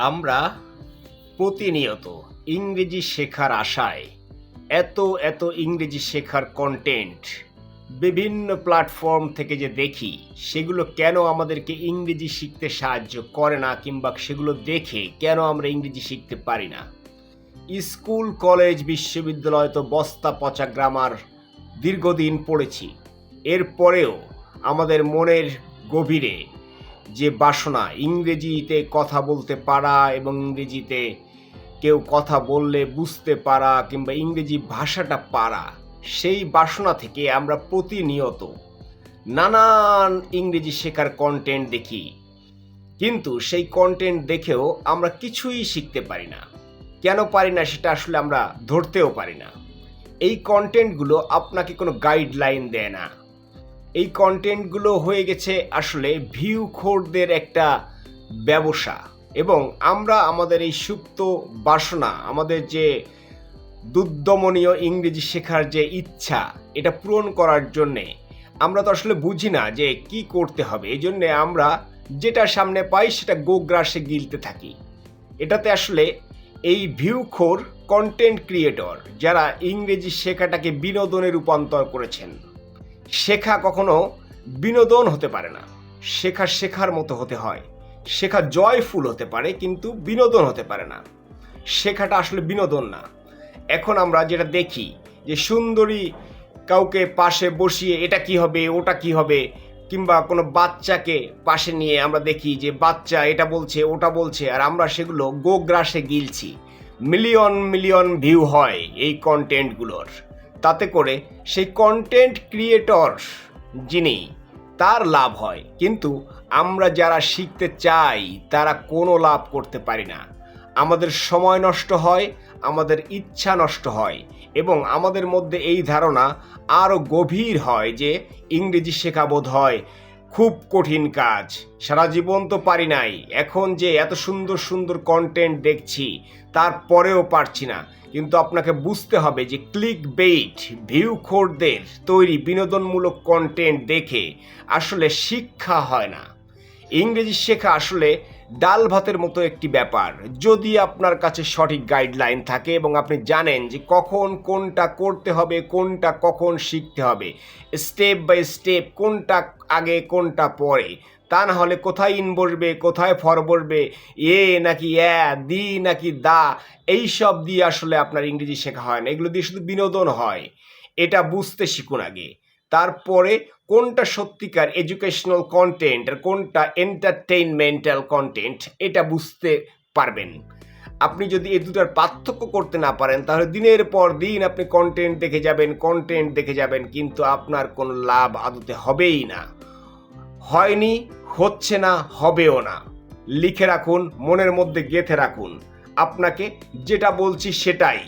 আমরা প্রতিনিয়ত ইংরেজি শেখার আশায় এত এত ইংরেজি শেখার কন্টেন্ট বিভিন্ন প্ল্যাটফর্ম থেকে যে দেখি, সেগুলো কেন আমাদেরকে ইংরেজি শিখতে সাহায্য করে না, কিংবা সেগুলো দেখে কেন আমরা ইংরেজি শিখতে পারি না। স্কুল, কলেজ, বিশ্ববিদ্যালয় তো বস্তা পচা গ্রামার দীর্ঘদিন পড়েছি। এরপরেও আমাদের মনের গভীরে যে বাসনা ইংরেজিতে কথা বলতে পারা এবং ইংরেজিতে কেউ কথা বললে বুঝতে পারা কিংবা ইংরেজি ভাষাটা পারা, সেই বাসনা থেকে আমরা প্রতিনিয়ত নানান ইংরেজি শেখার কন্টেন্ট দেখি, কিন্তু সেই কন্টেন্ট দেখেও আমরা কিছুই শিখতে পারি না। কেন পারি না সেটা আসলে আমরা ধরতেও পারি না। এই কন্টেন্টগুলো আপনাকে কোনো গাইডলাইন দেয় না। এই কন্টেন্টগুলো হয়ে গেছে আসলে ভিউখোরদের একটা ব্যবসা, এবং আমরা আমাদের এই সুপ্ত বাসনা, আমাদের যে দুর্দমনীয় ইংরেজি শেখার যে ইচ্ছা, এটা পূরণ করার জন্যে আমরা তো আসলে বুঝি না যে কি করতে হবে। এই জন্যে আমরা যেটা সামনে পাই সেটা গোগ্রাসে গিলতে থাকি। এটাতে আসলে এই ভিউখোর কন্টেন্ট ক্রিয়েটর যারা ইংরেজি শেখাটাকে বিনোদনে রূপান্তর করেছেন, শেখা কখনো বিনোদন হতে পারে না। শেখা শেখার মতো হতে হয়। শেখা জয়ফুল হতে পারে, কিন্তু বিনোদন হতে পারে না। শেখাটা আসলে বিনোদন না। এখন আমরা যেটা দেখি যে সুন্দরী কাউকে পাশে বসিয়ে এটা কি হবে ওটা কি হবে, কিংবা কোনো বাচ্চাকে পাশে নিয়ে আমরা দেখি যে বাচ্চা এটা বলছে ওটা বলছে, আর আমরা সেগুলো গোগ্রাসে গিলছি। মিলিয়ন মিলিয়ন ভিউ হয় এই কন্টেন্টগুলোর। তাতে করে সেই কন্টেন্ট ক্রিয়েটর যিনি, তার লাভ হয়, কিন্তু আমরা যারা শিখতে চাই তারা কোনো লাভ করতে পারি না। আমাদের সময় নষ্ট হয়, আমাদের ইচ্ছা নষ্ট হয়, এবং আমাদের মধ্যে এই ধারণা আরও গভীর হয় যে ইংরেজি শেখা বোধ হয় খুব কঠিন কাজ, সারা জীবন তো পারি নাই, এখন যে এত সুন্দর সুন্দর কন্টেন্ট দেখছি তারপরেও পারছি না। কিন্তু আপনাকে বুঝতে হবে যে ক্লিক বেইট ভিউখোরদের তৈরি বিনোদনমূলক কন্টেন্ট দেখে আসলে শিক্ষা হয় না। ইংরেজি শেখা আসলে ডাল ভাতের মতো একটি ব্যাপার। যদি আপনার কাছে সঠিক গাইডলাইন থাকে এবং আপনি জানেন যে কখন কোনটা করতে হবে, কোনটা কখন শিখতে হবে, স্টেপ বাই স্টেপ কোনটা আগে কোনটা পরে, তা না হলে কোথায় ইন বসবে কোথায় ফর বসবে, এ নাকি দি নাকি দা, এইসব দিয়ে আসলে আপনার ইংরেজি শেখা হয় না। এগুলো দিয়ে শুধু বিনোদন হয়। এটা বুঝতে শিখুন আগে, তারপরে কোনটা সত্যিকার এডুকেশনাল কন্টেন্ট আর কোনটা এন্টারটেইনমেন্টাল কন্টেন্ট এটা বুঝতে পারবেন। আপনি যদি এই দুটার পার্থক্য করতে না পারেন, তাহলে দিনের পর দিন আপনি কন্টেন্ট দেখে যাবেন, কিন্তু আপনার কোনো লাভ আদতে হবেই না। হয়নি, হচ্ছে না, হবেও না। লিখে রাখুন, মনের মধ্যে গেঁথে রাখুন। আপনাকে যেটা বলছি সেটাই।